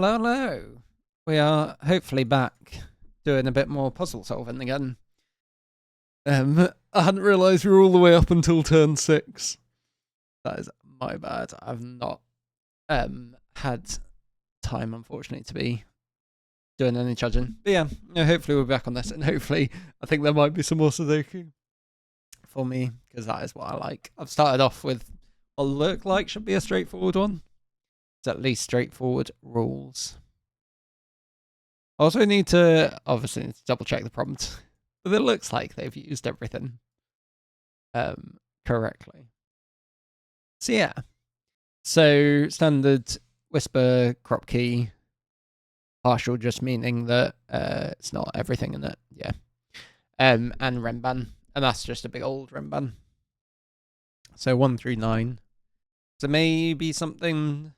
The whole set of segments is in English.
Hello, hello. We are hopefully back doing a bit more puzzle solving again. I hadn't realised we were all the way up until turn 6. That is my bad. I've not had time, unfortunately, to be doing any judging. But yeah, hopefully we're back on this, and hopefully I think there might be some more Sudoku for me, because that is what I like. I've started off with what look like should be a straightforward one. It's at least straightforward rules. I also need to obviously double check the prompt, but it looks like they've used everything correctly. So yeah, so standard whisper kropki, partial just meaning that it's not everything in it. Yeah, and Renban, and that's just a big old Renban. So 1 through 9. So maybe something.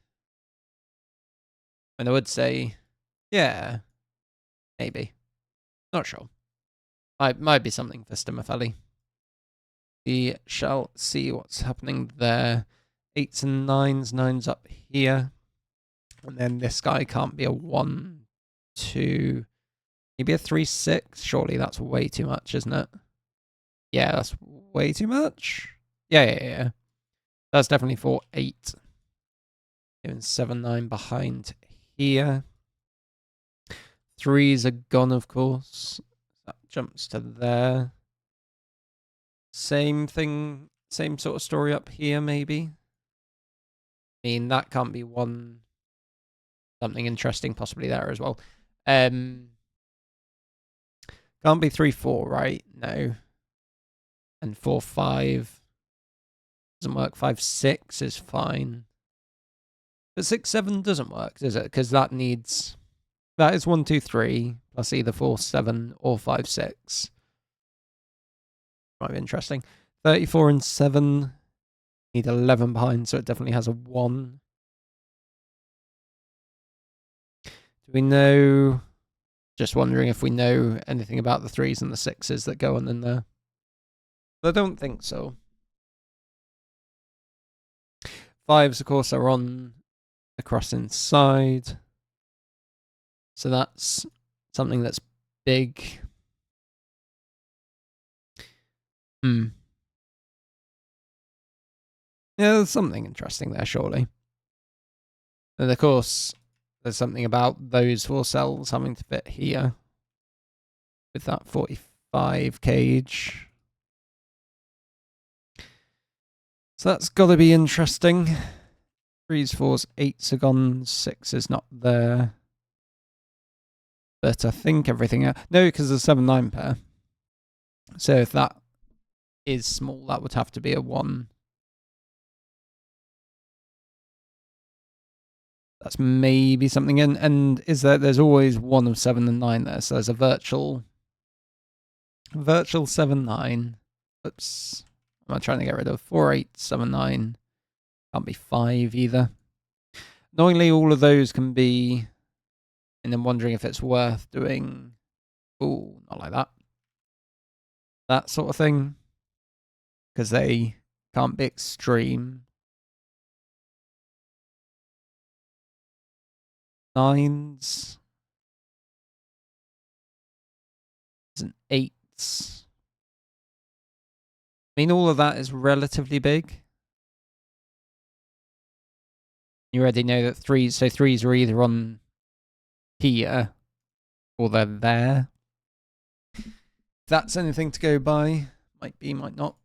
And I would say, yeah, maybe. Not sure. Might be something for Stimmerfelli. We shall see what's happening there. 8s and 9s. 9's up here. And then this guy can't be a 1, 2, maybe a 3, 6. Surely that's way too much, isn't it? Yeah, that's way too much. Yeah. That's definitely for 8. Even 7, 9 behind here. 3s are gone, of course. That jumps to there. Same thing, same sort of story up here, maybe. I mean, that can't be one. Something interesting possibly there as well. Can't be 3, 4, right? No. And 4, 5 doesn't work. 5, 6 is fine. But 6, 7 doesn't work, does it? Because that needs. That is 1, 2, 3 plus either 4, 7 or 5, 6. Might be interesting. 34 and 7 need 11 behind, so it definitely has a 1. Do we know? Just wondering if we know anything about the 3s and the 6s that go on in there. But I don't think so. 5s, of course, are on across inside. So that's something that's big. Yeah, there's something interesting there, surely. And of course, there's something about those 4 cells having to fit here with that 45 cage. So that's got to be interesting. 3s, 4s, 8s are gone. 6 is not there. But I think everything... No, because there's 7, 9 pair. So if that is small, that would have to be a 1. That's maybe something in. And is there's always 1 of 7 and 9 there. So there's a virtual 7, 9. Oops. Am I trying to get rid of 4, 8, 7, 9? Can't be 5 either. Knowingly, all of those can be. And then wondering if it's worth doing. Ooh, not like that. That sort of thing. Because they can't be extreme. 9s. And 8s. I mean, all of that is relatively big. You already know that 3s, so 3s are either on here or they're there. If that's anything to go by, might be, might not.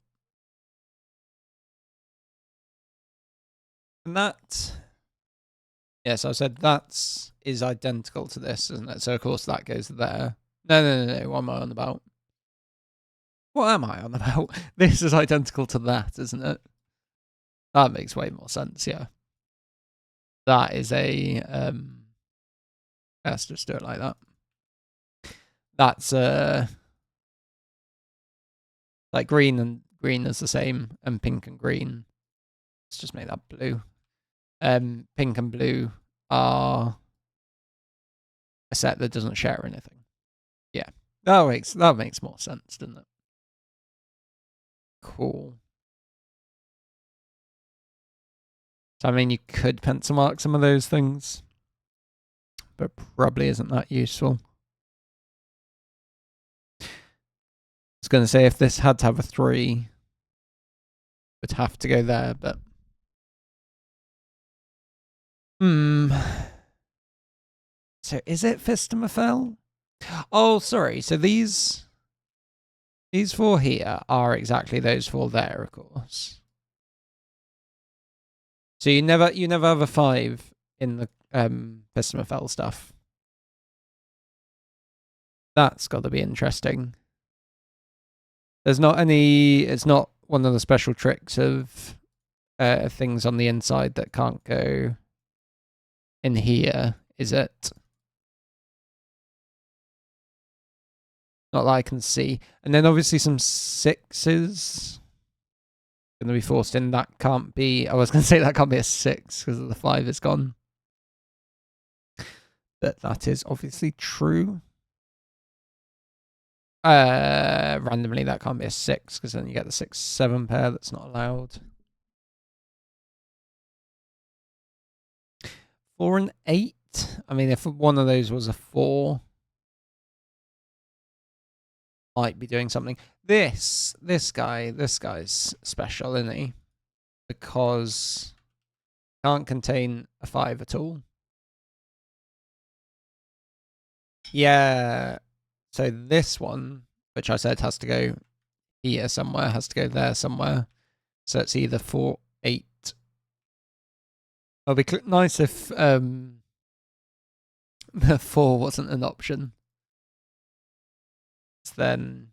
And that, yes, I said that is identical to this, isn't it? So of course that goes there. No. What am I on about? What am I on about? This is identical to that, isn't it? That makes way more sense, yeah. That is a let's just do it like that. That's like green is the same, and pink and green. Let's just make that blue. Pink and blue are a set that doesn't share anything. Yeah, that makes more sense, doesn't it? Cool. So I mean, you could pencil mark some of those things. but probably isn't that useful. I was going to say if this had to have a 3, it would have to go there, but so is it Fistamafel? Oh, sorry. So these 4 here are exactly those 4 there, of course. So you never have a 5 in the Fistamafel stuff. That's got to be interesting. There's not any. It's not one of the special tricks of things on the inside that can't go in here, is it? Not that I can see. And then obviously some 6s going to be forced in. That can't be. I was going to say that can't be a 6 because the 5 is gone. But that is obviously true. Randomly that can't be a 6 because then you get the 6-7 pair that's not allowed. 4 and 8. I mean, if one of those was a 4, might be doing something. This guy's special, isn't he? Because can't contain a 5 at all. Yeah. So this one, which I said has to go here somewhere, has to go there somewhere. So it's either 4, 8. It'll be nice if the 4 wasn't an option. Then,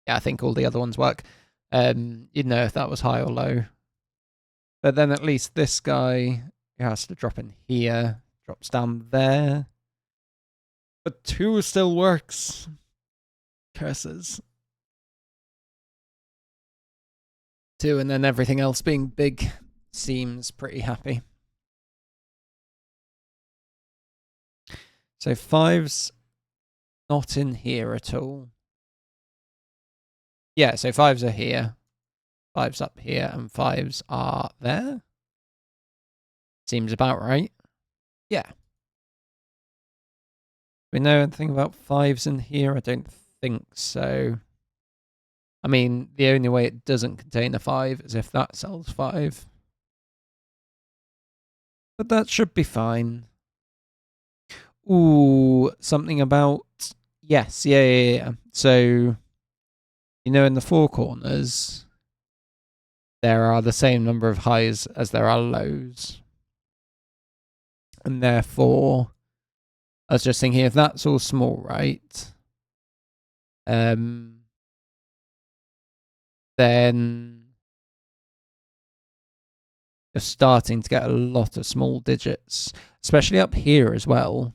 yeah, I think all the other ones work. You'd know if that was high or low. But then at least this guy who has to drop in here drops down there. But 2 still works. Curses. 2 and then everything else being big seems pretty happy. So 5's not in here at all. Yeah, so 5's are here. 5's up here and 5's are there. Seems about right. Yeah. We know anything about 5's in here? I don't think so. I mean, the only way it doesn't contain a 5 is if that sells 5. But that should be fine. Ooh, something about... Yes, yeah. So, you know, in the 4 corners, there are the same number of highs as there are lows. And therefore, I was just thinking, if that's all small, right? Then you're starting to get a lot of small digits, especially up here as well.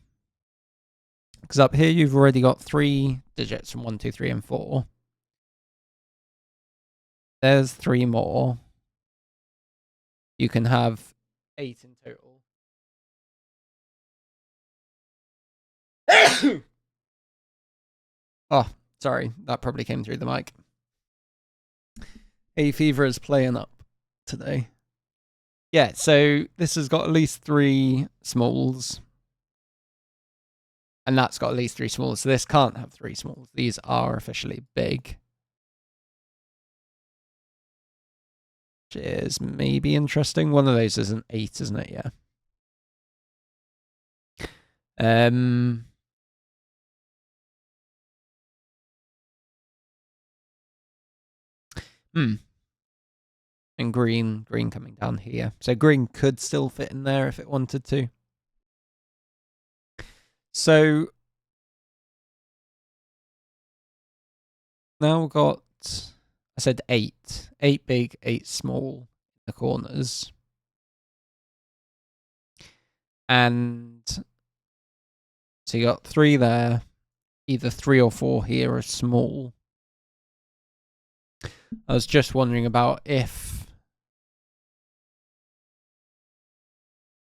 Because up here you've already got 3 digits from 1, 2, 3, and 4. There's 3 more. You can have 8 in total. Oh, sorry. That probably came through the mic. Hay fever is playing up today. Yeah, so this has got at least 3 smalls. And that's got at least 3 smalls. So this can't have 3 smalls. These are officially big. Which is maybe interesting. One of those is an 8, isn't it? Yeah. And green coming down here. So green could still fit in there if it wanted to. So now we've got, I said 8. 8 big, 8 small in the corners. And so you got 3 there. Either 3 or 4 here are small. I was just wondering about if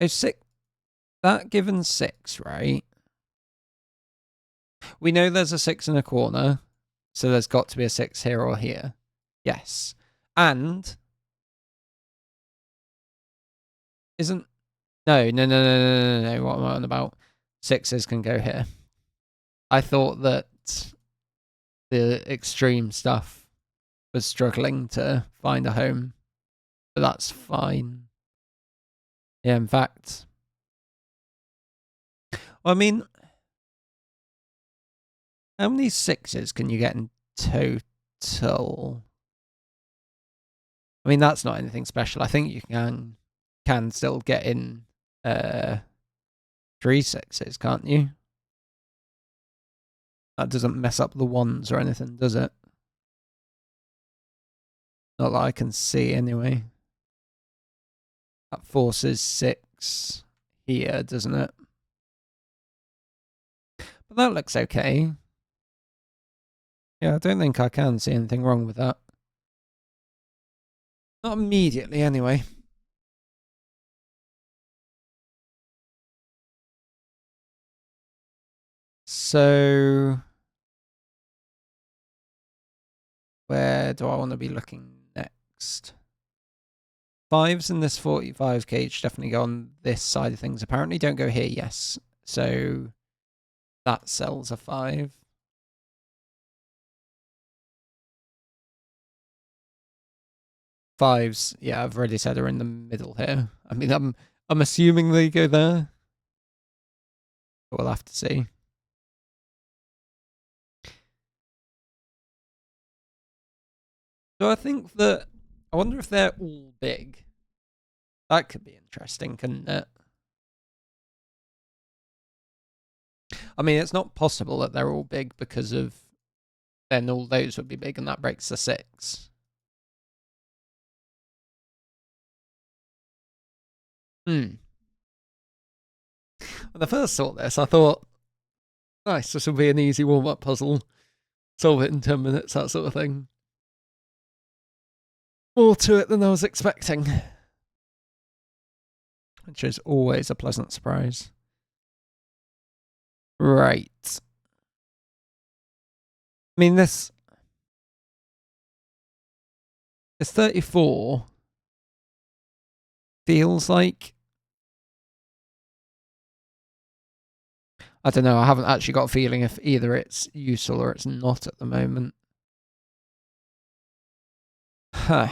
6, that given 6, right? We know there's a 6 in a corner, so there's got to be a 6 here or here. Yes. And isn't No. What am I on about? 6s can go here. I thought that the extreme stuff was struggling to find a home, but that's fine. Yeah, in fact, I mean, how many 6s can you get in total? I mean, that's not anything special. I think you can still get in 3 6s, can't you? That doesn't mess up the 1s or anything, does it? Not that I can see, anyway. That forces 6 here, doesn't it? But that looks okay. Yeah, I don't think I can see anything wrong with that. Not immediately, anyway. So, where do I want to be looking next? 5s in this 45 cage definitely go on this side of things. Apparently don't go here, yes. So, that sells a 5. Fives, yeah, I've already said are in the middle here. I mean, I'm assuming they go there. But we'll have to see. So I think that I wonder if they're all big. That could be interesting, couldn't it? I mean, it's not possible that they're all big because of then all those would be big and that breaks the 6. When I first saw this, I thought, nice, this will be an easy warm-up puzzle. Solve it in 10 minutes, that sort of thing. More to it than I was expecting. Which is always a pleasant surprise. Right. I mean, this 34 feels like, I don't know, I haven't actually got a feeling if either it's useful or it's not at the moment. Huh.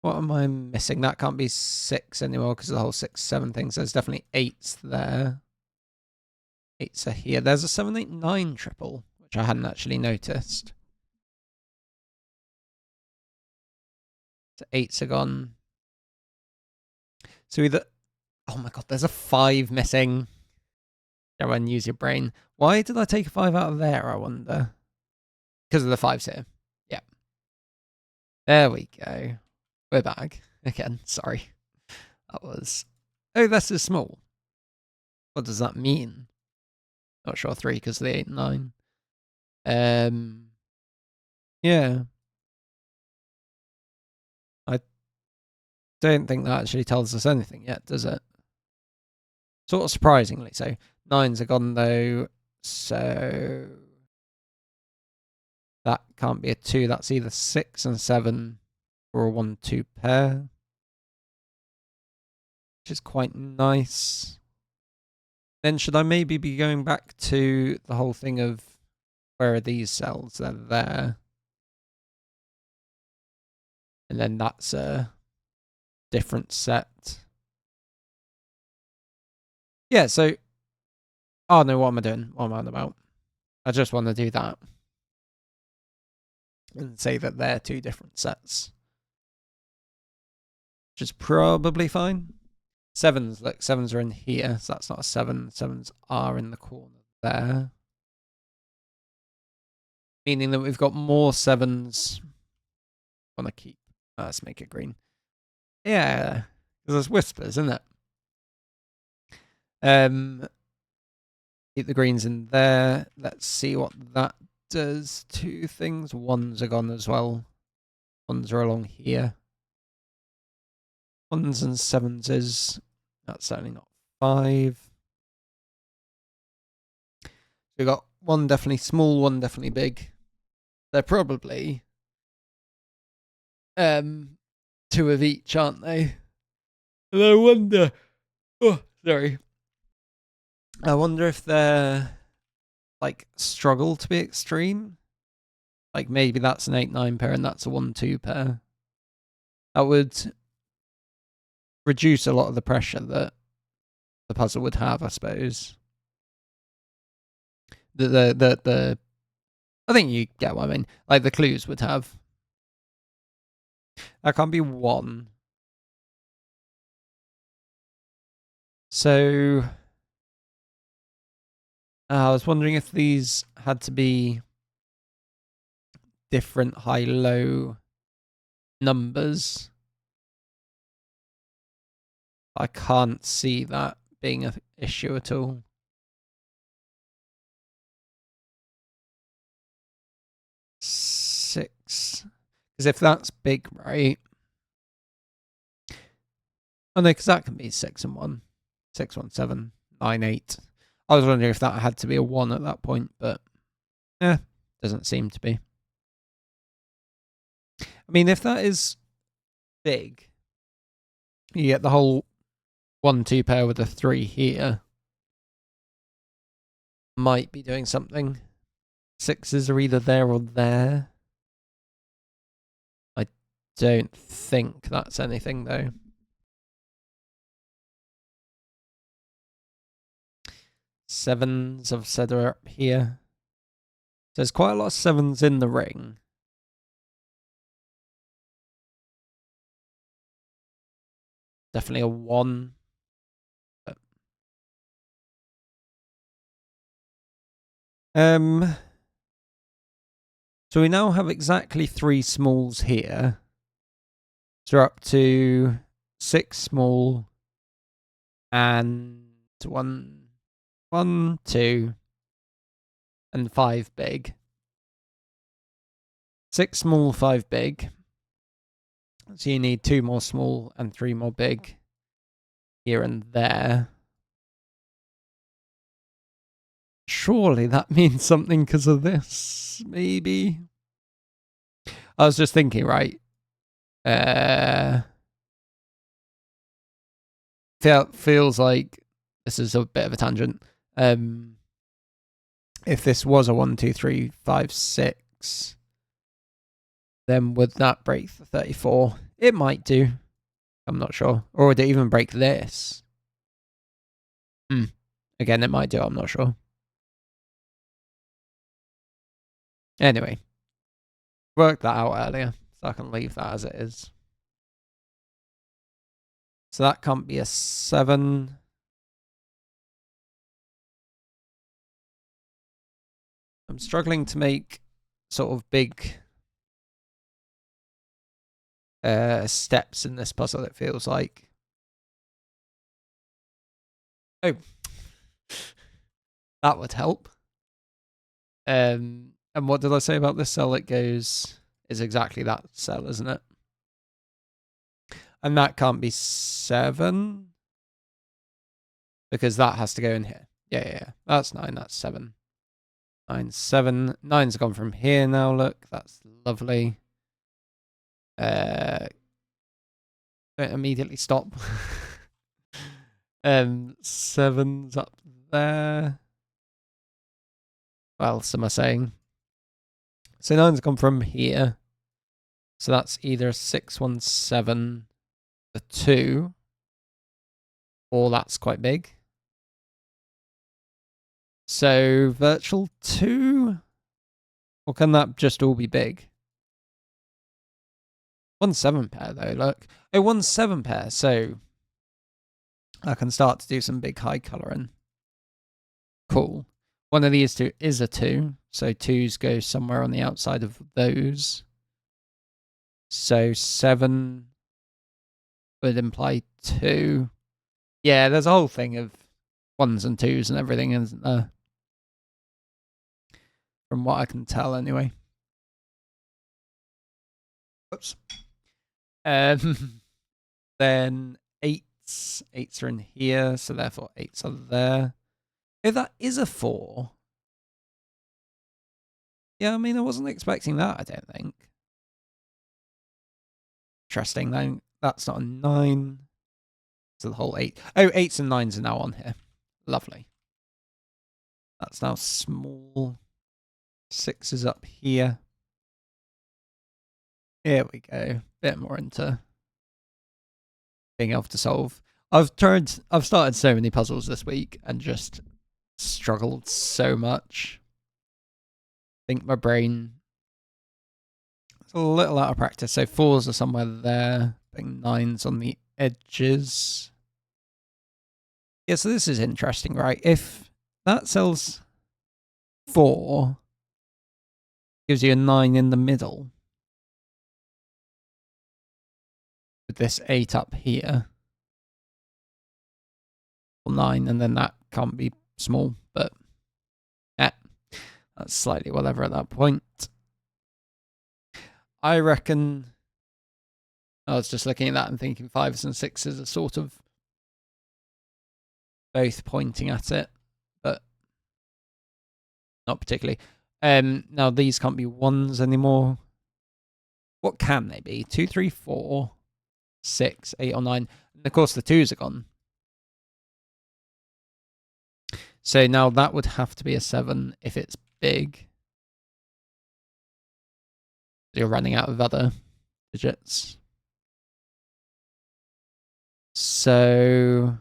What am I missing? That can't be 6 anymore because of the whole 6, 7 thing. So there's definitely 8s there. 8s are here. There's a 7, 8, 9 triple, which I hadn't actually noticed. So 8s are gone. So either... Oh my god, there's a 5 missing. Go and use your brain. Why did I take a 5 out of there, I wonder? Because of the 5s here. Yeah. There we go. We're back. Again, sorry. That was... Oh, this is small. What does that mean? Not sure, 3 because of the 8 and 9. Yeah. I don't think that actually tells us anything yet, does it? Sort of surprisingly so. 9s are gone though, so that can't be a 2. That's either 6 and 7 or a 1-2 pair, which is quite nice. Then should I maybe be going back to the whole thing of where are these cells? They're there. And then that's a different set. Yeah, so... Oh no, what am I doing? What am I on about? I just want to do that. And say that they're 2 different sets. Which is probably fine. 7s, look, 7s are in here, so that's not a 7. 7s are in the corner there. Meaning that we've got more 7s. I want to keep... let's make it green. Yeah, because there's whispers, isn't it? Keep the greens in there. Let's see what that does. 2 things. 1s are gone as well. 1s are along here. 1s and 7s is... That's certainly not 5. So we've got 1 definitely small, 1 definitely big. They're probably... 2 of each, aren't they? And I wonder. Oh, sorry. I wonder if they're like struggle to be extreme. Like maybe that's an 8-9 pair and that's a 1-2 pair. That would reduce a lot of the pressure that the puzzle would have, I suppose. The I think you get what I mean. Like the clues would have. That can't be 1. So I was wondering if these had to be different high-low numbers. I can't see that being an issue at all. Six. Because if that's big, right? Oh no, because that can be 6 and 1. 6, 1, 7, 9, 8. I was wondering if that had to be a 1 at that point, but doesn't seem to be. I mean, if that is big, you get the whole 1-2 pair with a 3 here. Might be doing something. 6s are either there or there. I don't think that's anything, though. Sevens, I've said, are up here. So there's quite a lot of 7s in the ring. Definitely a 1. But so we now have exactly 3 smalls here. So we're up to 6 small and 1, 2, and 5 big. 6 small, 5 big. So you need 2 more small and 3 more big here and there. Surely that means something because of this, maybe. I was just thinking, right? Feels like this is a bit of a tangent. If this was a 1, 2, 3, 5, 6, then would that break the 34? It might do. I'm not sure. Or would it even break this? Again, it might do. I'm not sure. Anyway, worked that out earlier, so I can leave that as it is. So that can't be a 7. I'm struggling to make sort of big steps in this puzzle, it feels like. Oh. That would help. And what did I say about this cell? It goes is exactly that cell, isn't it? And that can't be 7 because that has to go in here. Yeah. That's 9. That's 7. 9, 7. 9's gone from here now. Look, that's lovely. Don't immediately stop. 7's up there. What else am I saying? So 9's gone from here. So that's either a 6, 1, 7, a 2, or that's quite big. So virtual 2? Or can that just all be big? 1, 7 pair though, look. Oh, 1, 7 pair, so I can start to do some big high colouring. Cool. One of these two is a 2, so 2s go somewhere on the outside of those. So 7 would imply 2. Yeah, there's a whole thing of 1s and 2s and everything, isn't there? From what I can tell, anyway. Oops. Then 8s. 8s are in here, so therefore 8s are there. If that is a 4. Yeah, I mean, I wasn't expecting that, I don't think. Interesting. that's not a 9. So the whole 8. Oh, 8s and 9s are now on here. Lovely. That's now small. 6 is up here. Here we go. Bit more into being able to solve. I've started so many puzzles this week and just struggled so much. I think my brain is a little out of practice. So 4s are somewhere there. Putting 9s on the edges. Yeah, so this is interesting, right? If that sells 4, gives you a 9 in the middle. With this 8 up here. 9, and then that can't be small, but that's slightly whatever at that point. I reckon I was just looking at that and thinking 5s and 6s are sort of both pointing at it, but not particularly. Now these can't be 1s anymore. What can they be? 2, 3, 4, 6, 8, or 9. And of course the 2s are gone. So now that would have to be a 7 if it's big. You're running out of other digits. So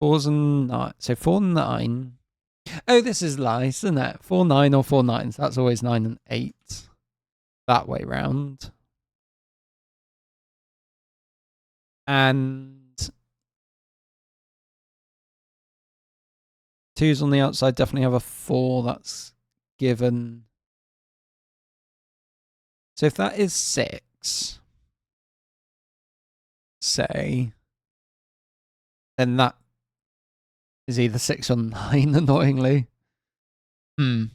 4s and 9. So 4, 9. Oh, this is nice, isn't it? 4, 9 or 4, 9s. That's always 9 and 8. That way round. And 2s on the outside definitely have a 4. That's given. So if that is 6, say, then that is either 6 or 9, annoyingly. That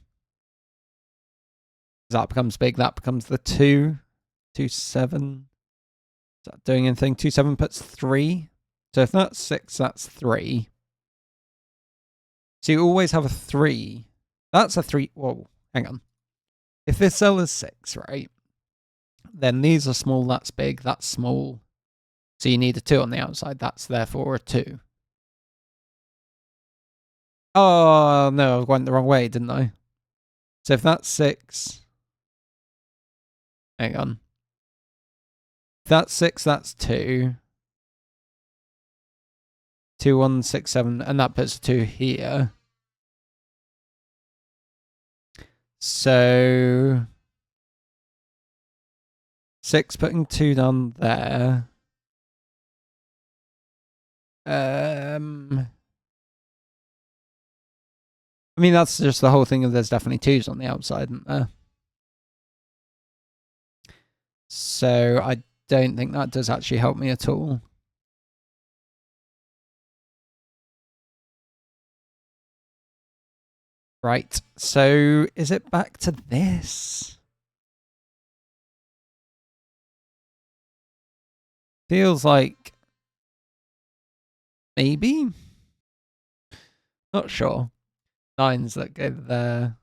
becomes big. That becomes the 2. 2, 7. Is that doing anything? 2, 7 puts 3. So if that's 6, that's 3. So you always have a 3. That's a 3. Whoa, hang on. If this cell is 6, right? Then these are small, that's big, that's small. So you need a 2 on the outside. That's therefore a 2. Oh, no, I went the wrong way, didn't I? So if that's 6... Hang on. If that's 6, that's 2. 2, 1, 6, 7, and that puts a 2 here. So 6 putting 2 down there. I mean, that's just the whole thing of there's definitely 2s on the outside, isn't there? So I don't think that does actually help me at all. Right, so is it back to this? Feels like maybe? Not sure. 9s that go there.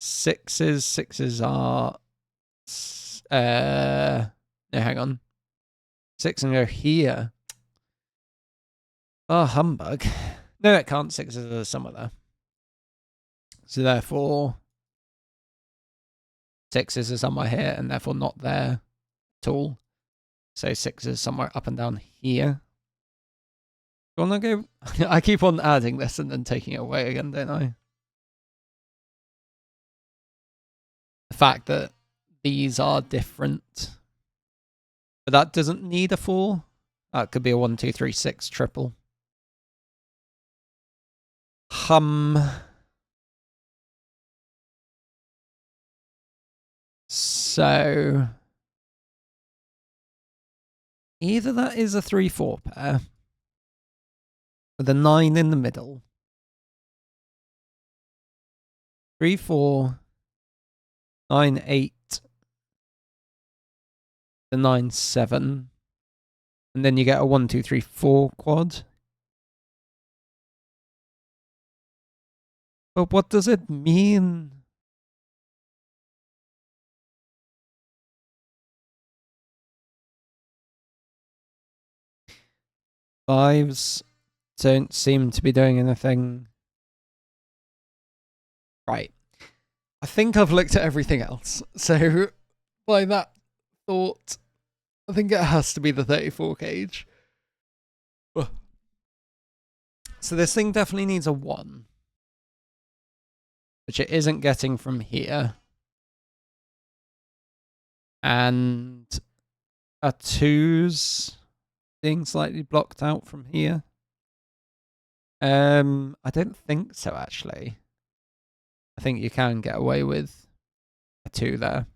6s are... no, hang on. 6 and go here. Oh, humbug. No, it can't. 6s are somewhere there. So therefore, 6s are somewhere here and therefore not there at all. So 6s somewhere up and down here. Do you want to go? I keep on adding this and then taking it away again, don't I? The fact that these are different. But that doesn't need a 4. That could be a 1, 2, 3, 6 triple. So either that is a 3, 4 pair with a 9 in the middle. 3, 4, 9, 8, the 9, 7. And then you get a 1, 2, 3, 4 quad. But what does it mean? 5s don't seem to be doing anything. Right. I think I've looked at everything else. So by that thought, I think it has to be the 34 gauge. So this thing definitely needs a 1. Which it isn't getting from here. And a 2's being slightly blocked out from here. I don't think so, actually. I think you can get away with a 2 there.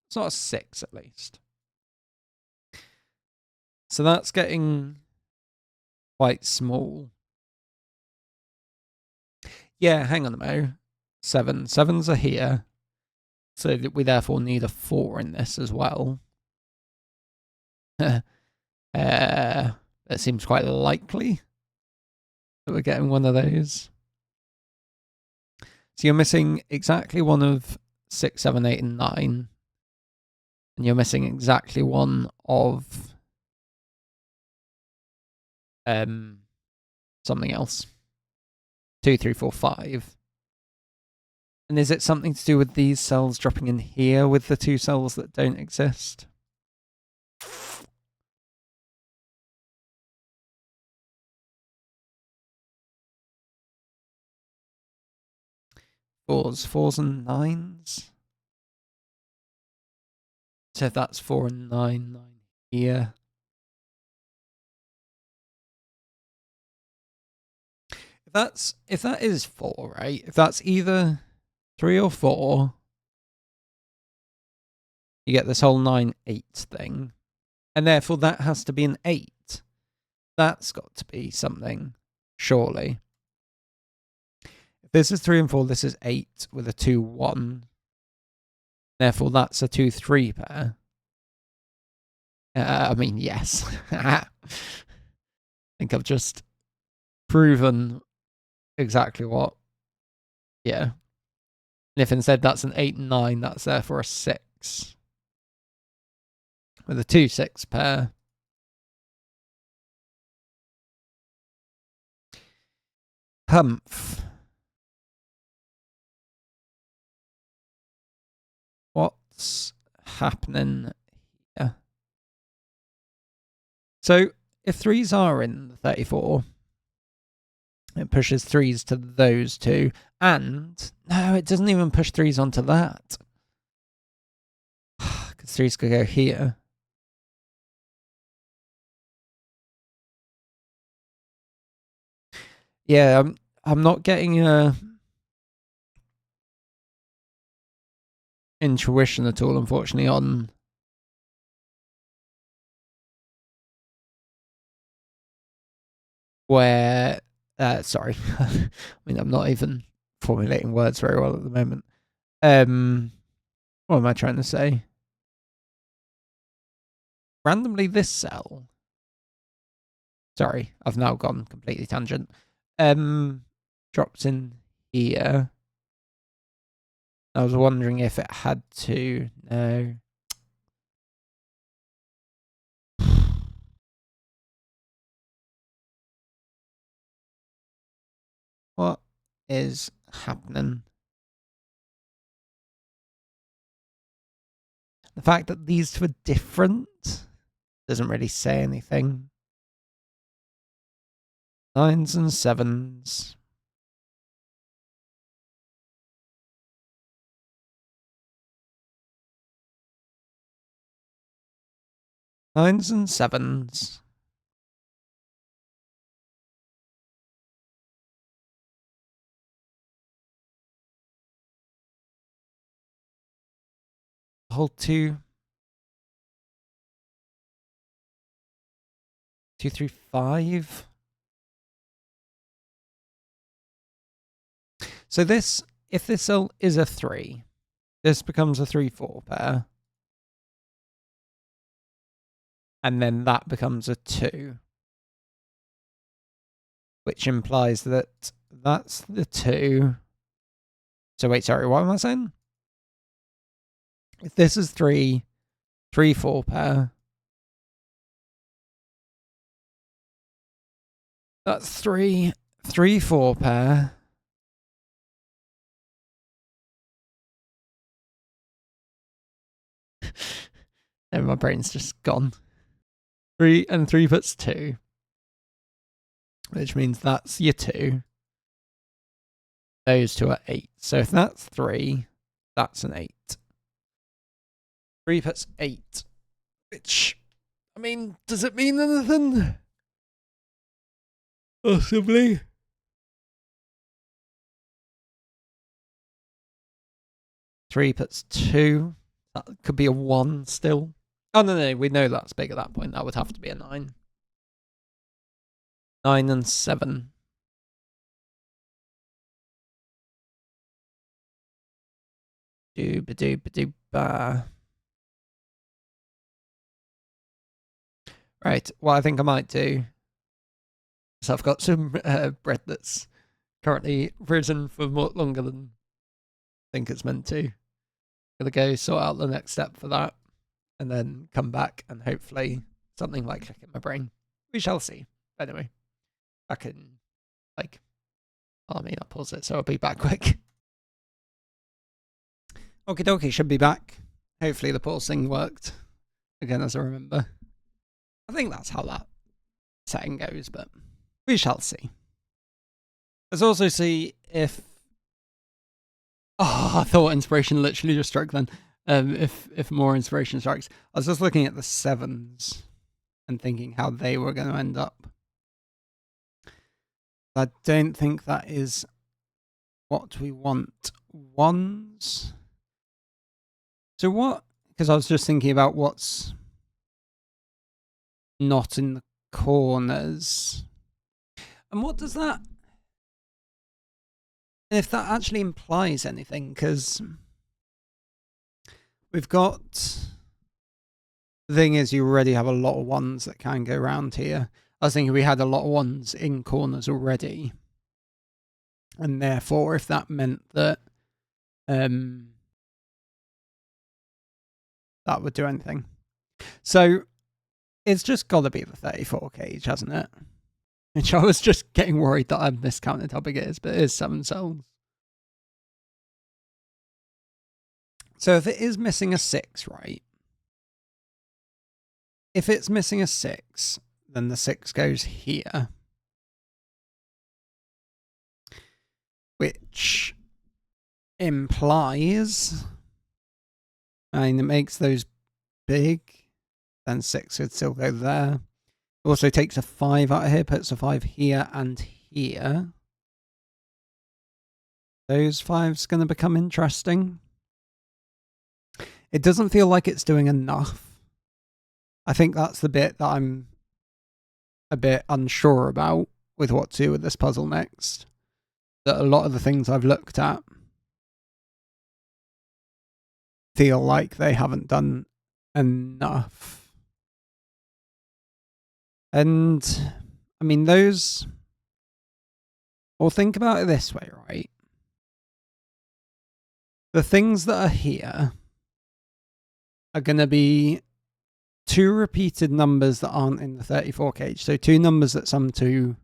It's not a 6, at least. So that's getting quite small. Yeah, hang on a moment. 7. 7s are here. So that we therefore need a 4 in this as well. That seems quite likely that we're getting one of those. So you're missing exactly one of 6, 7, 8, and 9. And you're missing exactly one of something else. 2, 3, 4, 5. And is it something to do with these cells dropping in here with the 2 cells that don't exist? Fours and 9s. So if that's 4 and 9, 9 here. If that is 4, right? If that's either 3 or 4, you get this whole 9, 8 thing. And therefore that has to be an 8. That's got to be something, surely. If this is 3 and 4, this is 8 with a 2, 1. Therefore that's a 2, 3 pair. I mean, yes. I think I've just proven exactly what. Yeah. And if instead that's an 8 and 9, that's therefore a 6. With a 2, 6 pair. Humph. What's happening here? So if 3s are in the 34, it pushes 3s to those 2. And no, it doesn't even push 3s onto that. Because 3s could go here. Yeah, I'm not getting a intuition at all, unfortunately, on where sorry. I mean, I'm not even formulating words very well at the moment. What am I trying to say? Randomly this cell. Sorry, I've now gone completely tangent. Drops in here. I was wondering if it had to. No. What is happening? The fact that these two are different doesn't really say anything. 9s and 7s. Nines and 7s. Hold 2. 2, 3, 5. So this, if this cell is a 3, this becomes a 3, 4 pair. And then that becomes a 2. Which implies that that's the 2. So wait, sorry, what am I saying? If this is 3, 3, 4 pair. That's 3, 3, 4 pair. And my brain's just gone. 3 and 3 puts 2. Which means that's your 2. Those two are 8. So if that's 3, that's an 8. 3 puts 8. Which, I mean, does it mean anything? Possibly. Three puts 2. That could be a 1 still. Oh, no, we know that's big at that point. That would have to be a 9. 9 and 7. Dooba. Right, what I think I might do is I've got some bread that's currently frozen for more longer than I think it's meant to. I'm going to go sort out the next step for that and then come back and hopefully something might click in my brain. We shall see. Anyway, I can, I'll pause it, so I'll be back quick. Okie dokie, should be back. Hopefully the pause thing worked. Again, as I remember. I think that's how that setting goes, but we shall see. Let's also see if... Oh, I thought inspiration literally just struck then. If more inspiration strikes. I was just looking at the 7s and thinking how they were going to end up. I don't think that is what we want. 1s. So what? Because I was just thinking about what's not in the corners. And what does that... If that actually implies anything, because we've got... The thing is, you already have a lot of 1s that can go around here. I was thinking we had a lot of 1s in corners already. And therefore, if that meant that that would do anything. So it's just got to be the 34 cage, hasn't it? Which I was just getting worried that I've miscounted how big it is, but it is 7 cells. So if it is missing a 6, right? If it's missing a 6, then the 6 goes here. Which implies... I mean, it makes those big. Then 6 could still go there. It also takes a 5 out of here, puts a 5 here and here. Those 5's going to become interesting. It doesn't feel like it's doing enough. I think that's the bit that I'm a bit unsure about with what to do with this puzzle next. That a lot of the things I've looked at feel like they haven't done enough. And, I mean, those... Well, think about it this way, right? The things that are here are going to be 2 repeated numbers that aren't in the 34 cage. So 2 numbers that sum to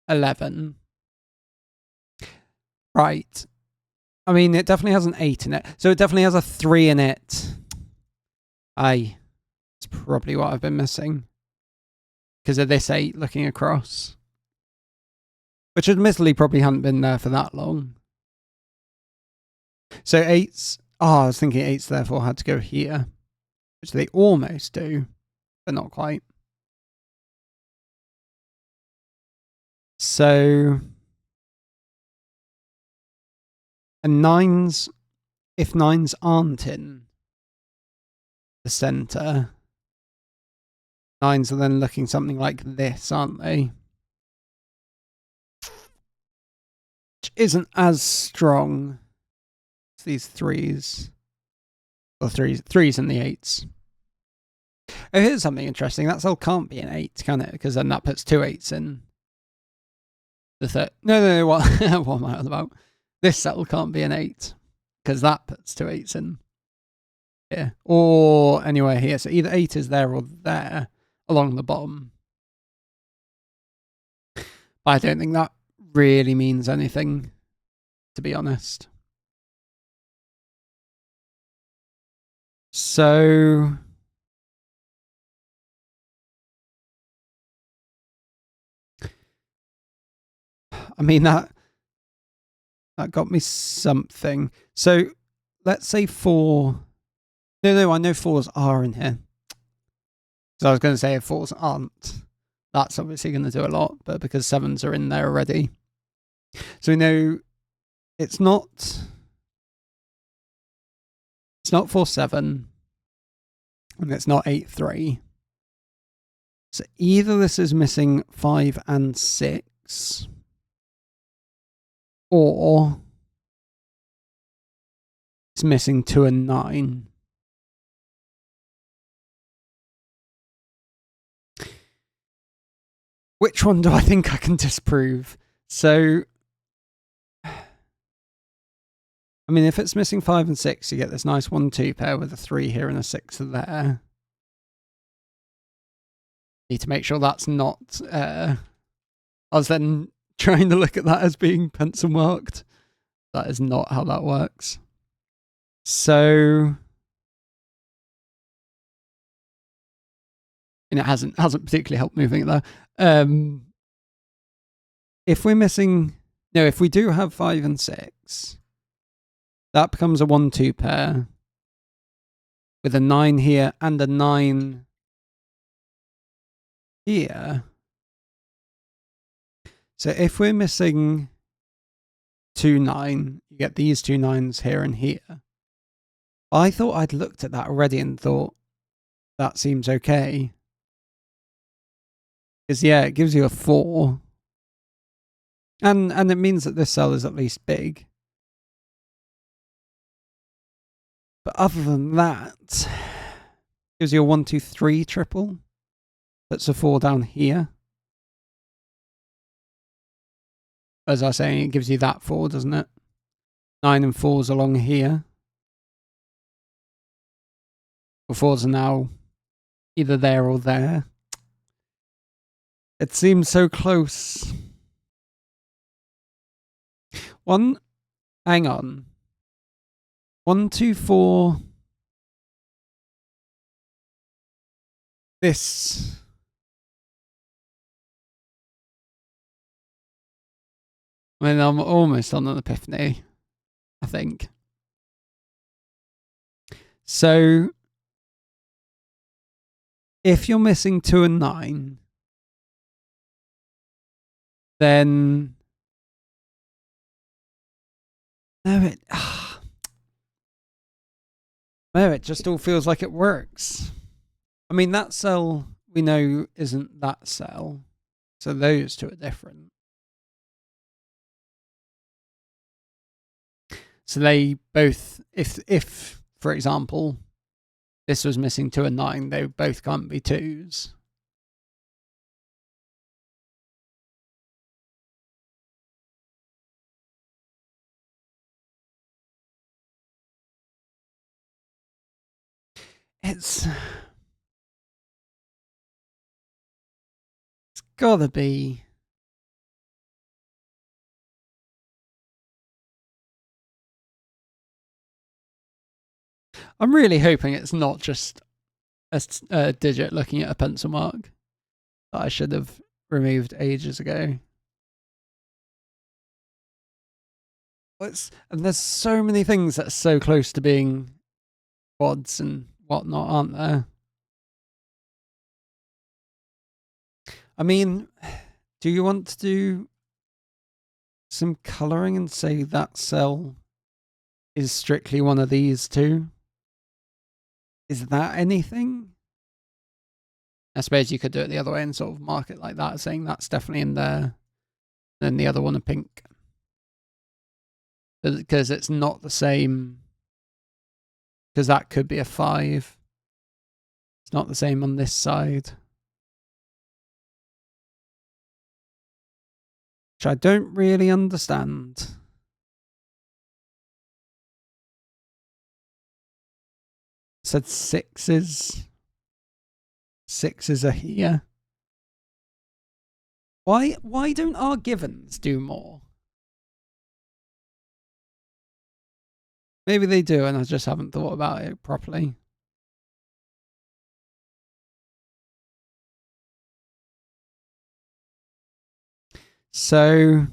11. Right. I mean, it definitely has an 8 in it. So it definitely has a 3 in it. That's probably what I've been missing. Because of this 8 looking across. Which admittedly probably hadn't been there for that long. So 8's... Oh, I was thinking 8's therefore had to go here. Which they almost do. But not quite. So... And 9's... If 9's aren't in the centre... 9's are then looking something like this, aren't they? Which isn't as strong as these 3's. Or 3's and the 8's. Oh, here's something interesting. That cell can't be an 8, can it? Because then that puts 2 8's in the third. No, what, what am I on about? This cell can't be an 8. Because that puts 2 8's in here. Or anywhere here. So either 8 is there or there. Along the bottom. I don't think that really means anything, to be honest. So I mean that got me something. So let's say 4. No, I know 4s are in here. So I was going to say if 4s aren't, that's obviously going to do a lot, but because 7s are in there already. So we know it's not 4-7, and it's not 8-3. So either this is missing 5 and 6, or it's missing 2 and 9. Which one do I think I can disprove? So, I mean, if it's missing 5 and 6, you get this nice 1-2 pair with a 3 here and a 6 there. Need to make sure that's not... I was then trying to look at that as being pencil marked. That is not how that works. So... and it hasn't particularly helped moving it there. If we're missing... no, if we do have 5 and 6, that becomes a 1-2 pair with a 9 here and a 9 here. So if we're missing 2 9, you get these 2 9s here and here. I thought I'd looked at that already and thought that seems okay. Because yeah, it gives you a 4. And it means that this cell is at least big. But other than that, gives you a 1 2 3 triple. That's a 4 down here. As I was saying, it gives you that 4, doesn't it? 9 and 4s along here. The 4s are now either there or there. It seems so close. Hang on. 1 2 4. This. I mean, I'm almost on an epiphany, I think. So, if you're missing 2 and 9, then... no, it just all feels like it works. I mean, that cell we know isn't that cell, so those two are different. So they both, if for example, this was missing 2 and 9, they both can't be 2s. It's gotta be. I'm really hoping it's not just a digit looking at a pencil mark that I should have removed ages ago. And there's so many things that are so close to being quads and whatnot, aren't there? I mean, do you want to do some colouring and say that cell is strictly one of these two? Is that anything? I suppose you could do it the other way and sort of mark it like that, saying that's definitely in there. Then the other one a pink. Because it's not the same. Because that could be a 5. It's not the same on this side. Which I don't really understand. Said 6s. 6s are here. Why don't our givens do more? Maybe they do, and I just haven't thought about it properly. So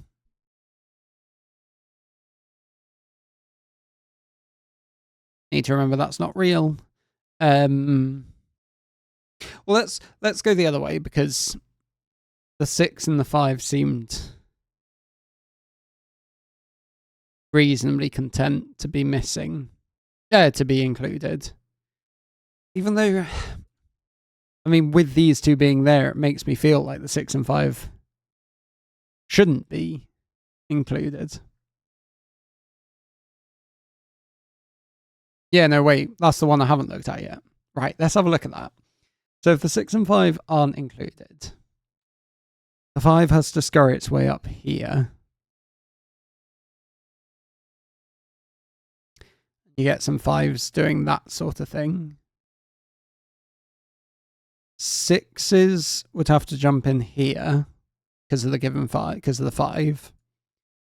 need to remember that's not real. Well, let's go the other way, because the 6 and the 5 seemed reasonably content to be missing, to be included. Even though, I mean, with these two being there, it makes me feel like the 6 and 5 shouldn't be included. Yeah, no, wait, that's the one I haven't looked at yet. Right, let's have a look at that. So if the 6 and 5 aren't included, the 5 has to scurry its way up here. You get some 5s doing that sort of thing. 6s would have to jump in here because of the given 5, because of the 5,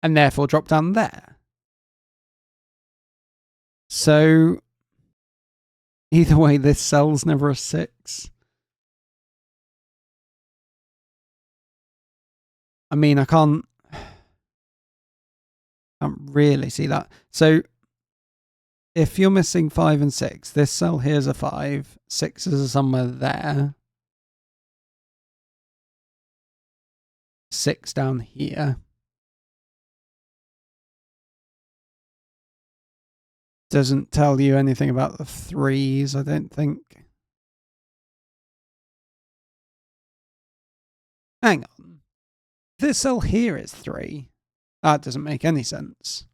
and therefore drop down there. So either way, this cell's never a 6. I mean, I can't really see that. So if you're missing 5 and 6, this cell here's a 5, 6 is somewhere there, 6 down here. Doesn't tell you anything about the 3s, I don't think. Hang on. This cell here is 3. That doesn't make any sense.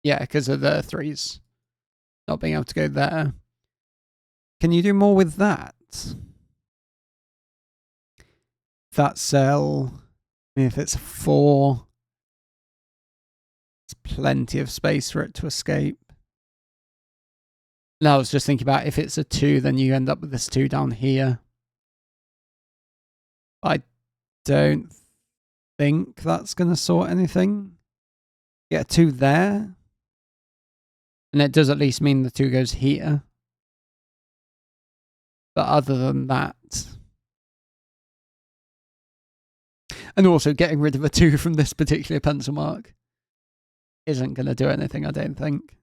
Yeah, because of the 3s not being able to go there. Can you do more with that? That cell, I mean, if it's a 4, there's plenty of space for it to escape. No, I was just thinking about if it's a 2, then you end up with this 2 down here. I don't think that's going to sort anything. Get a 2 there. And it does at least mean the 2 goes here. But other than that... And also getting rid of a 2 from this particular pencil mark isn't going to do anything, I don't think.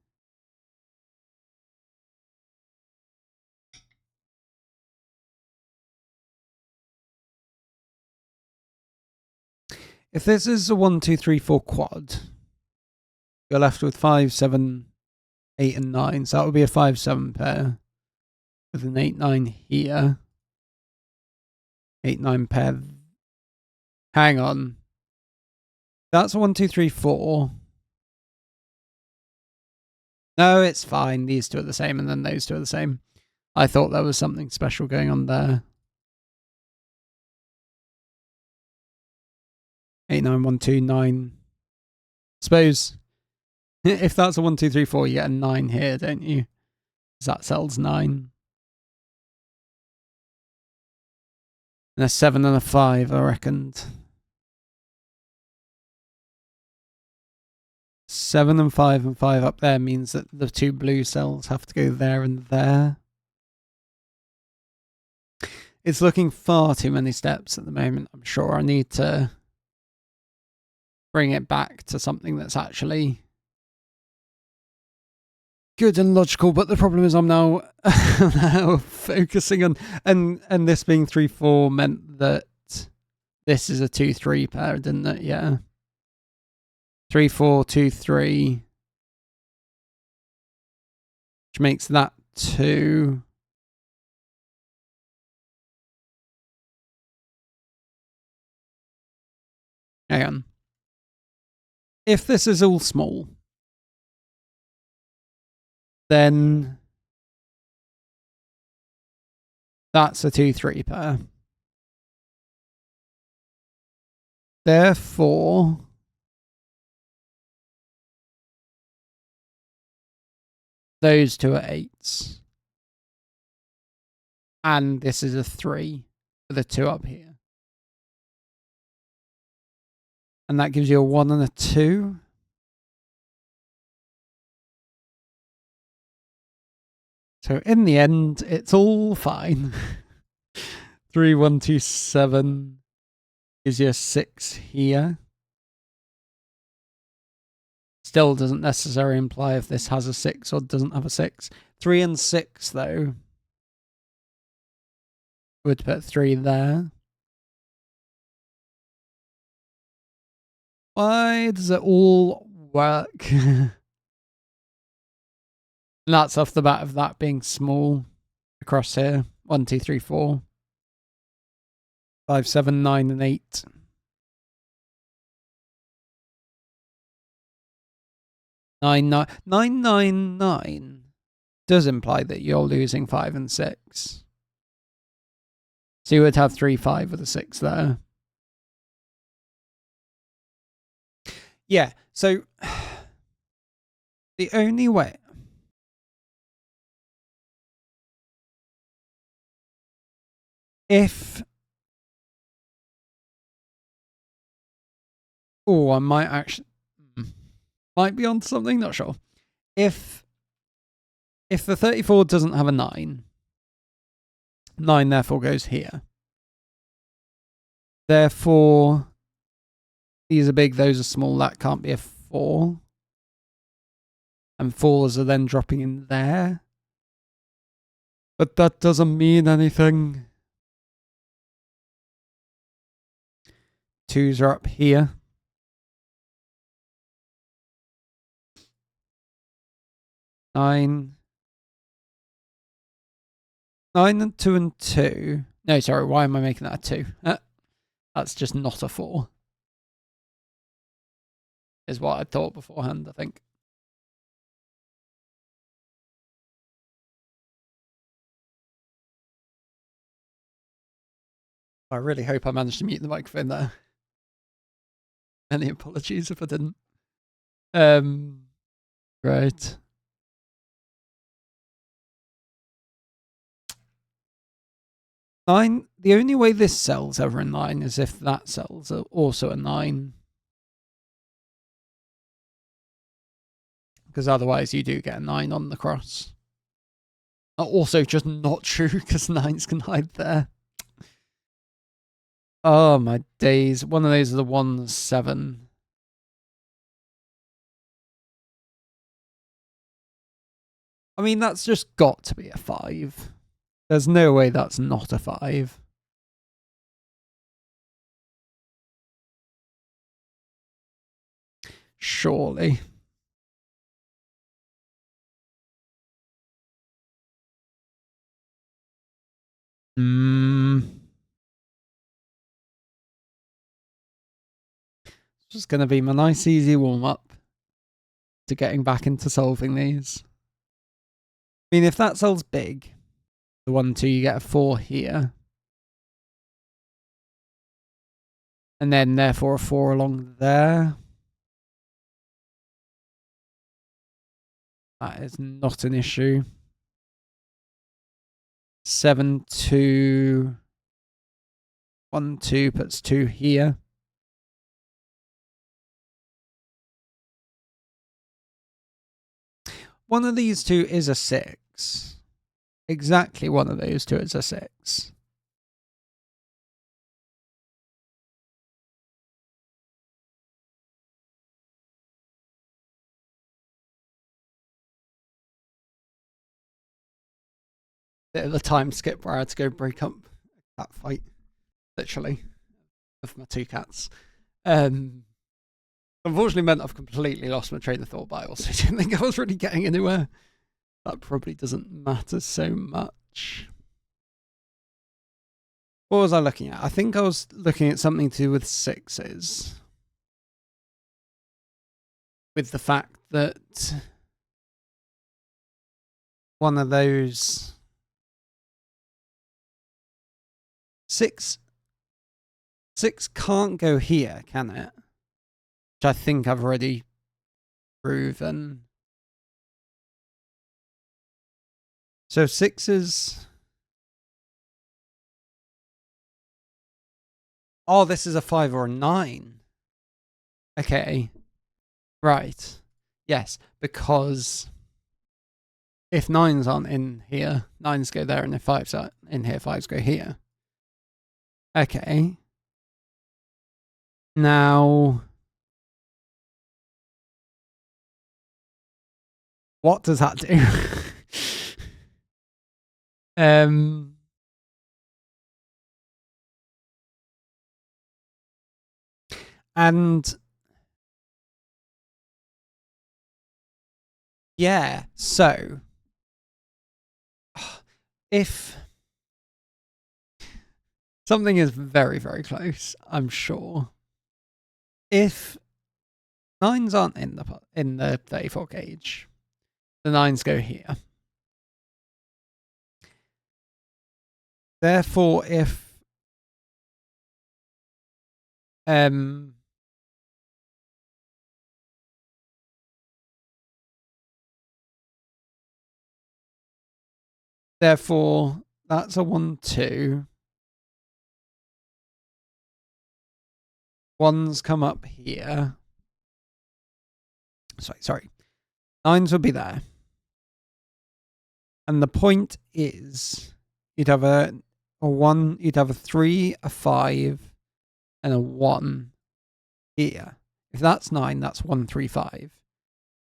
If this is a 1, 2, 3, 4 quad, you're left with 5, 7, 8, and 9. So that would be a 5, 7 pair with an 8, 9 here. 8, 9 pair. Hang on. That's a 1, 2, 3, 4. No, it's fine. These two are the same, and then those two are the same. I thought there was something special going on there. 8, 9, 1, 2, 9. Suppose if that's a 1, 2, 3, 4, you get a 9 here, don't you? Because that cell's 9. And a 7 and a 5, I reckoned. 7 and 5 up there means that the 2 blue cells have to go there and there. It's looking far too many steps at the moment. I'm sure I need to bring it back to something that's actually good and logical, but the problem is I'm now, now focusing on, and this being 3, 4 meant that this is a 2, 3 pair, didn't it? Yeah. 3, 4, 2, 3. Which makes that 2. Hang on. If this is all small, then that's a 2, 3 pair. Therefore, those 2 are 8s. And this is a 3 with a 2 up here. And that gives you a 1 and a 2. So in the end, it's all fine. 3, 1, 2, 7 gives you a 6 here. Still doesn't necessarily imply if this has a 6 or doesn't have a 6. 3 and 6, though, would put 3 there. Why does it all work? And that's off the bat of that being small across here. 1, 2, 3, 4. 5, 7, 9, and 8. 9, 9, 9, 9, 9 does imply that you're losing 5 and 6. So you would have 3, 5 with a 6 there. Yeah, so the only way... If... Oh, I might actually... Might be onto something, not sure. If the 34 doesn't have a 9, 9 therefore goes here. Therefore, these are big, those are small, that can't be a 4. And 4s are then dropping in there. But that doesn't mean anything. 2s are up here. 9 and 2 and 2. No, sorry, why am I making that a 2? That's just not a 4. Is what I thought beforehand, I think. I really hope I managed to mute the microphone there. Any apologies if I didn't. Right. Nine. The only way this cell's ever a 9 is if that cell's also a 9. Because otherwise you do get a 9 on the cross. Also just not true because 9s can hide there. Oh my days. One of those are the 1, 7. I mean, that's just got to be a 5. There's no way that's not a 5. Surely. Just going to be my nice easy warm-up to getting back into solving these. I mean, if that cell's big, the 1, 2, you get a 4 here. And then therefore a 4 along there. That is not an issue. 7, 2, 1, 2 puts 2 here. One of these two is a 6. Exactly one of those two is a 6. Bit of a time skip where I had to go break up that fight, literally, of my 2 cats. Unfortunately meant I've completely lost my train of thought, but I also didn't think I was really getting anywhere. That probably doesn't matter so much. What was I looking at? I think I was looking at something to do with 6s. With the fact that one of those 6 can't go here, can it? Which I think I've already proven. So 6s. Oh, this is a 5 or a 9. Okay. Right. Yes, because if 9s aren't in here, 9s go there, and if 5s aren't in here, 5s go here. Okay. Now, what does that do? And yeah, so if something is very, very close, I'm sure. If 9s aren't in the 34 gauge, the 9s go here. Therefore, if therefore that's a 1, 2. 1s come up here. Sorry. 9s would be there. And the point is, you'd have a 1, you'd have a 3, a 5, and a 1 here. If that's 9, that's 1, 3, 5.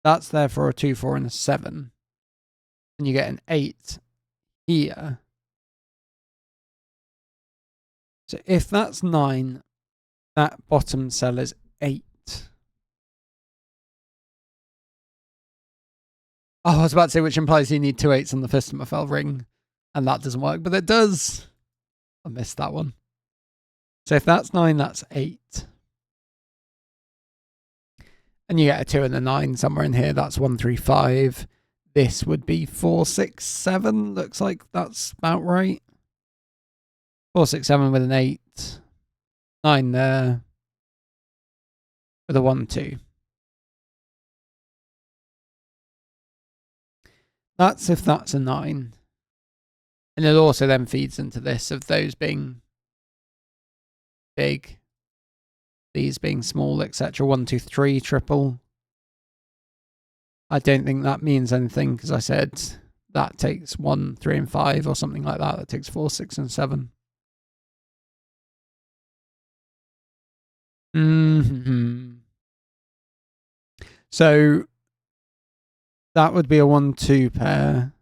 That's therefore a 2, 4, and a 7. And you get an 8 here. So if that's 9, that bottom cell is 8. Oh, I was about to say, which implies you need 2 8s on the Fistmafel ring, and that doesn't work, but it does. I missed that one. So if that's 9, that's 8. And you get a 2 and a 9 somewhere in here. That's 1, 3, 5. This would be 4, 6, 7. Looks like that's about right. 4, 6, 7 with an 8. 9 there. With a 1, 2. That's if that's a 9. And it also then feeds into this of those being big, these being small, etc. 1, 2, 3, triple. I don't think that means anything because I said that takes 1, 3, and 5 or something like that. That takes 4, 6, and 7. So that would be a 1, 2 pair.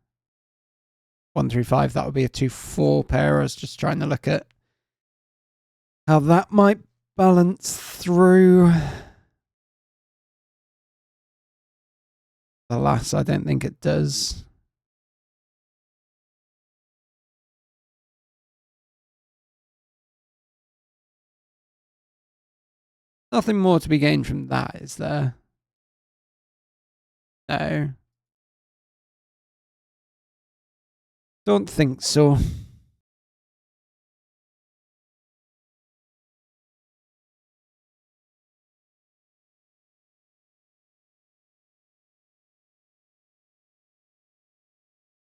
1, 3, 5. That would be a 2, 4 pair. I was just trying to look at how that might balance through. Alas, I don't think it does. Nothing more to be gained from that, is there? No. Don't think so.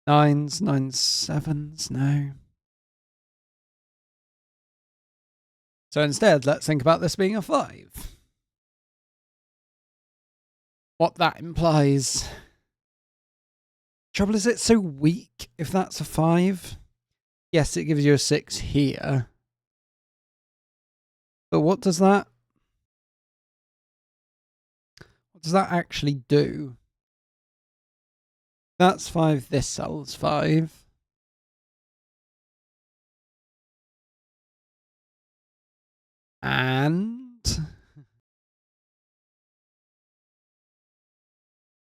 Nines, 7s, no. So instead, let's think about this being a 5. What that implies. Trouble is, it's so weak if that's a 5. Yes, it gives you a 6 here. But what does that actually do? That's 5, this cell's 5. And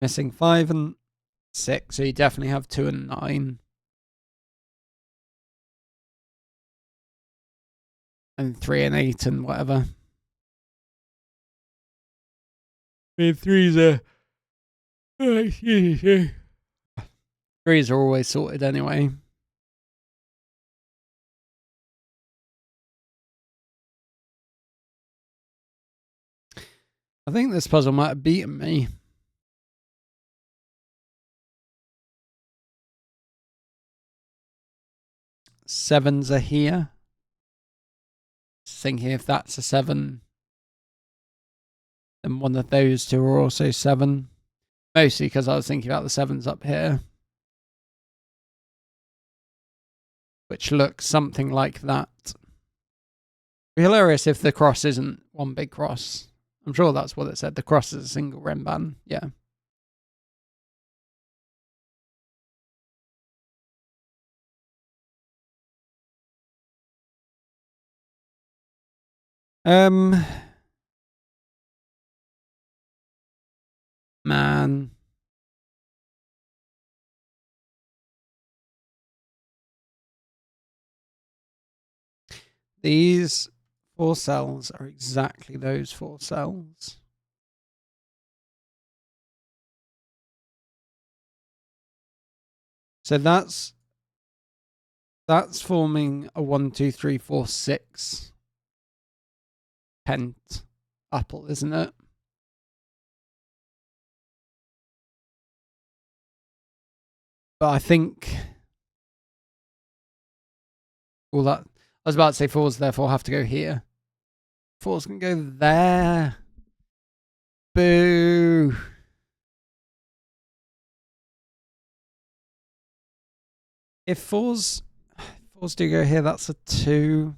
missing 5 and 6, so you definitely have 2 and 9. And 3 and 8 and whatever. 3s are... 3s are always sorted anyway. I think this puzzle might have beaten me. Sevens are here. Just thinking if that's a 7. then one of those two are also 7. Mostly because I was thinking about the 7s up here, which looks something like that. It'd be hilarious if the cross isn't one big cross. I'm sure that's what it said. The cross is a single Renban. Yeah. Man. These 4 cells are exactly those 4 cells. So that's forming a 1, 2, 3, 4, 6 pentaple, isn't it? But I think all that, I was about to say 4s therefore have to go here. 4s can go there. Boo. If 4s do go here, that's a 2.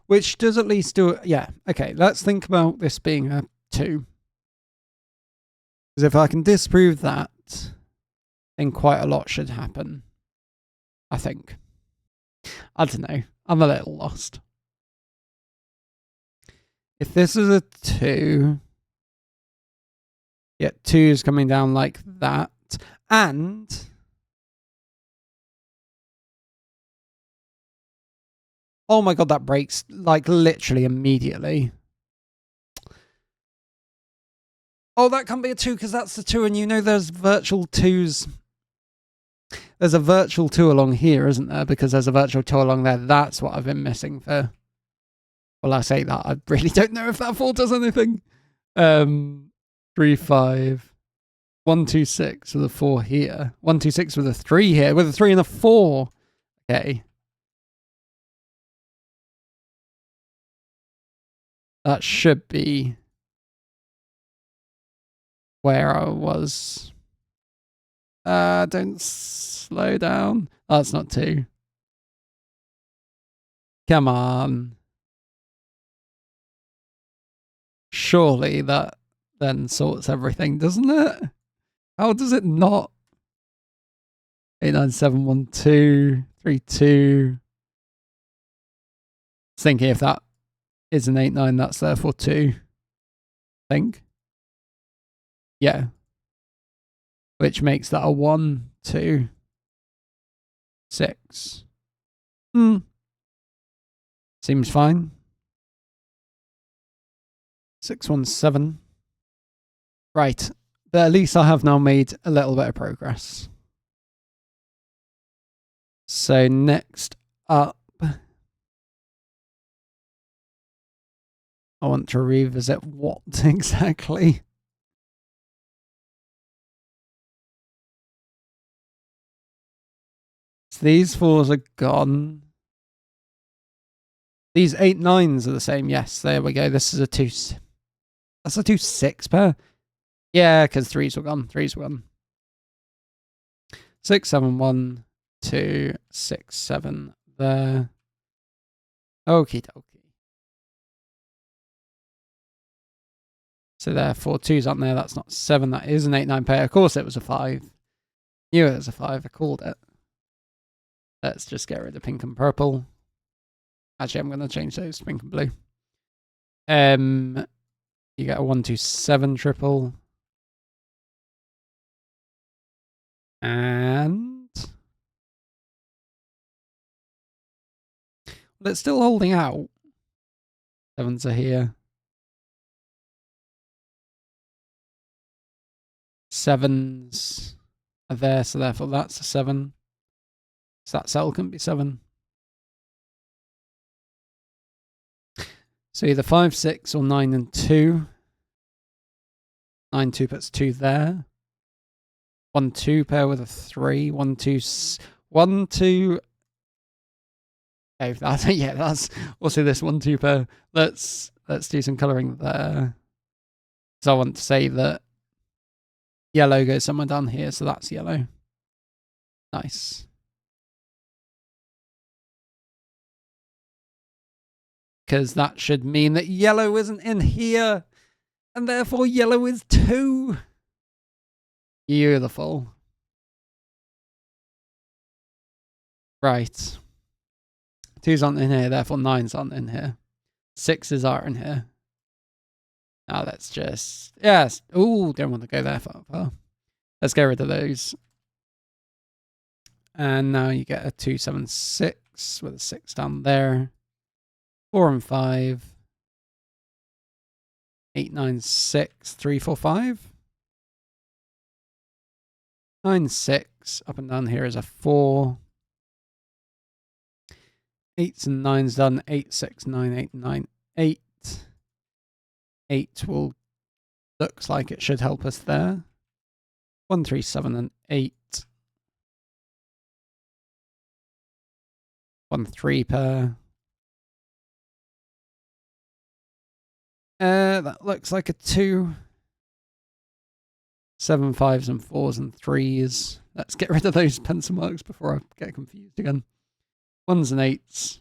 Which does at least do it. Yeah, okay, let's think about this being a 2. Because if I can disprove that, then quite a lot should happen. I think. I don't know. I'm a little lost. If this is a 2, yeah, 2 is coming down like that. And oh my god, that breaks like literally immediately. Oh, that can't be a 2 because that's the 2, and you know there's virtual 2s. There's a virtual 2 along here, isn't there? Because there's a virtual 2 along there. That's what I've been missing for. Well, I say that. I really don't know if that 4 does anything. 3, 5. 1, 2, 6 with a 4 here. 1, 2, 6 with a 3 here. With a 3 and a 4. Okay. That should be where I was. Don't slow down. Oh, that's not 2. Come on. Surely that then sorts everything, doesn't it? How does it not? 8, 9, 7, 1, 2, 3, 2. Thinking if that is an 8, 9, that's therefore 2. I think. Yeah. Which makes that a 1, 2, 6. Seems fine. 6, 1, 7. Right. But at least I have now made a little bit of progress. So next up, I want to revisit what exactly. So these 4s are gone. These 8, 9s are the same. Yes, there we go. This is a 2. That's a 2, 6 pair. Yeah, because 3s were gone. 3s were gone. 6, 7, 1, 2, 6, 7 there. Okie dokie. So therefore 2's up there. That's not 7. That is an 8, 9 pair. Of course it was a 5. Knew it was a 5. I called it. Let's just get rid of pink and purple. Actually, I'm going to change those to pink and blue. You get a 1, 2, 7 triple. And well, it's still holding out. 7s are here. 7s are there, so therefore that's a 7. So that cell can be 7. So either 5, 6 or 9 and 2. 9, 2 puts 2 there. 1, 2 pair with a 3. 1, 2, 1, 2. Okay, yeah, that's also this 1-2 pair. Let's do some colouring there. So I want to say that yellow goes somewhere down here, so that's yellow. Nice. Because that should mean that yellow isn't in here, and therefore yellow is 2. Beautiful. Right. 2s aren't in here, therefore 9s aren't in here. 6s are in here. Now let's just... Yes. Ooh, don't want to go there far. Let's get rid of those. And now you get a 2, 7, 6 with a 6 down there. 4 and 5. 8, 9, 6, 3, 4, 5. 9, 6. Up and down here is a 4. 8s and 9s done. 8, 6, 9, 8, 9, 8. 8 will... Looks like it should help us there. 1, 3, 7, and 8. 1, 3 pair. That looks like a 2. 7, 5s, and 4s, and 3s. Let's get rid of those pencil marks before I get confused again. 1s and 8s.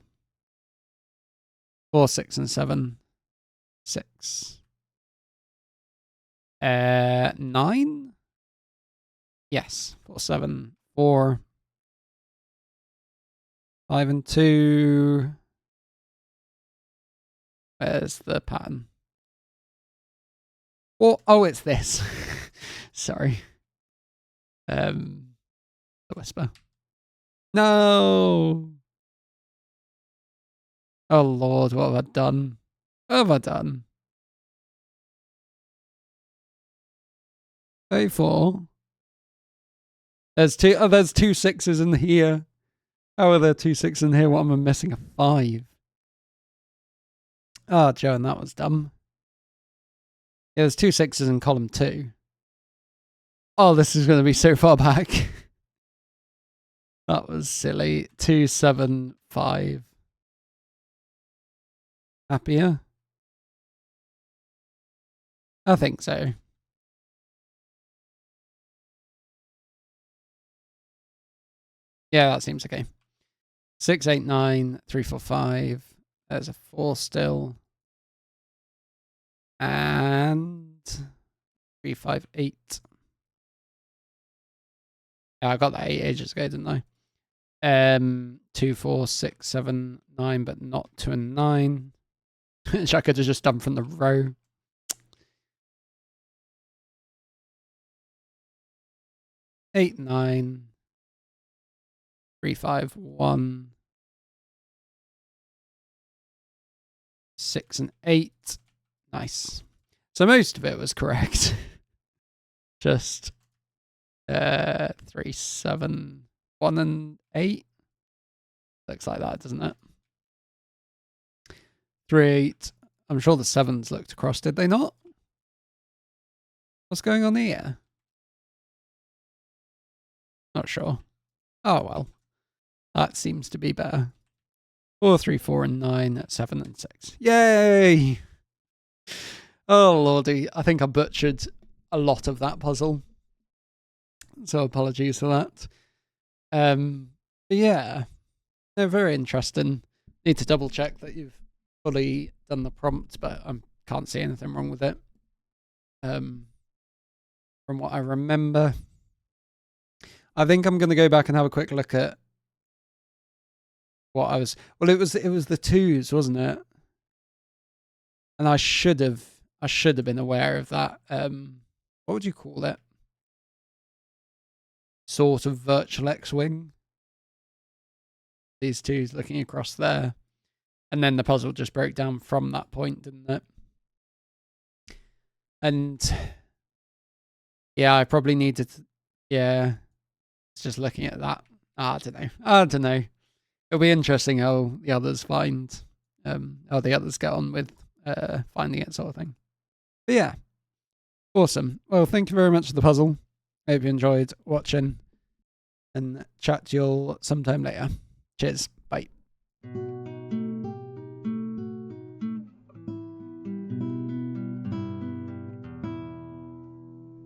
4, 6, and 7. 6. 9? Yes. 4, 7, 4. 5 and 2. Where's the pattern? Oh, it's this. Sorry. The whisper. No. Oh Lord, what have I done? What have I done? 34. There's 2. Oh, there's 2 6s in here. How are there 2 6s in here? What am I missing? A 5. Oh, Joan, that was dumb. Yeah, there's 2 6s in column 2. Oh, this is going to be so far back. That was silly. 2, 7, 5. Happier? I think so. Yeah, that seems okay. 6, 8, 9, 3, 4, 5. There's a 4 still. And 3, 5, 8. Yeah, I got that 8 ages ago, didn't I? 2, 4, 6, 7, 9, but not 2 and 9. Which I could have just done from the row. Eight, 9. 3, 5, 1. 6 and 8. Nice. So most of it was correct. Just 3, 7, 1 and 8. Looks like that, doesn't it? 3, 8. I'm sure the 7s looked across, did they not? What's going on here? Not sure. Oh well. That seems to be better. 4, 3, 4, and 9, 7, and 6. Yay! Oh lordy, I think I butchered a lot of that puzzle. So apologies for that. But yeah, they're very interesting. Need to double check that you've fully done the prompt, but I can't see anything wrong with it. From what I remember, I think I'm going to go back and have a quick look at what I was. Well, it was the 2s, wasn't it? And I should have been aware of that. What would you call it? Sort of virtual X-wing. These 2s looking across there. And then the puzzle just broke down from that point, didn't it? And yeah, I probably needed to, yeah. It's just looking at that. I don't know. It'll be interesting how the others find, how the others get on with finding it, sort of thing. But yeah, awesome. Well, thank you very much for the puzzle. Hope you enjoyed watching, and chat to you all sometime later. Cheers. Bye.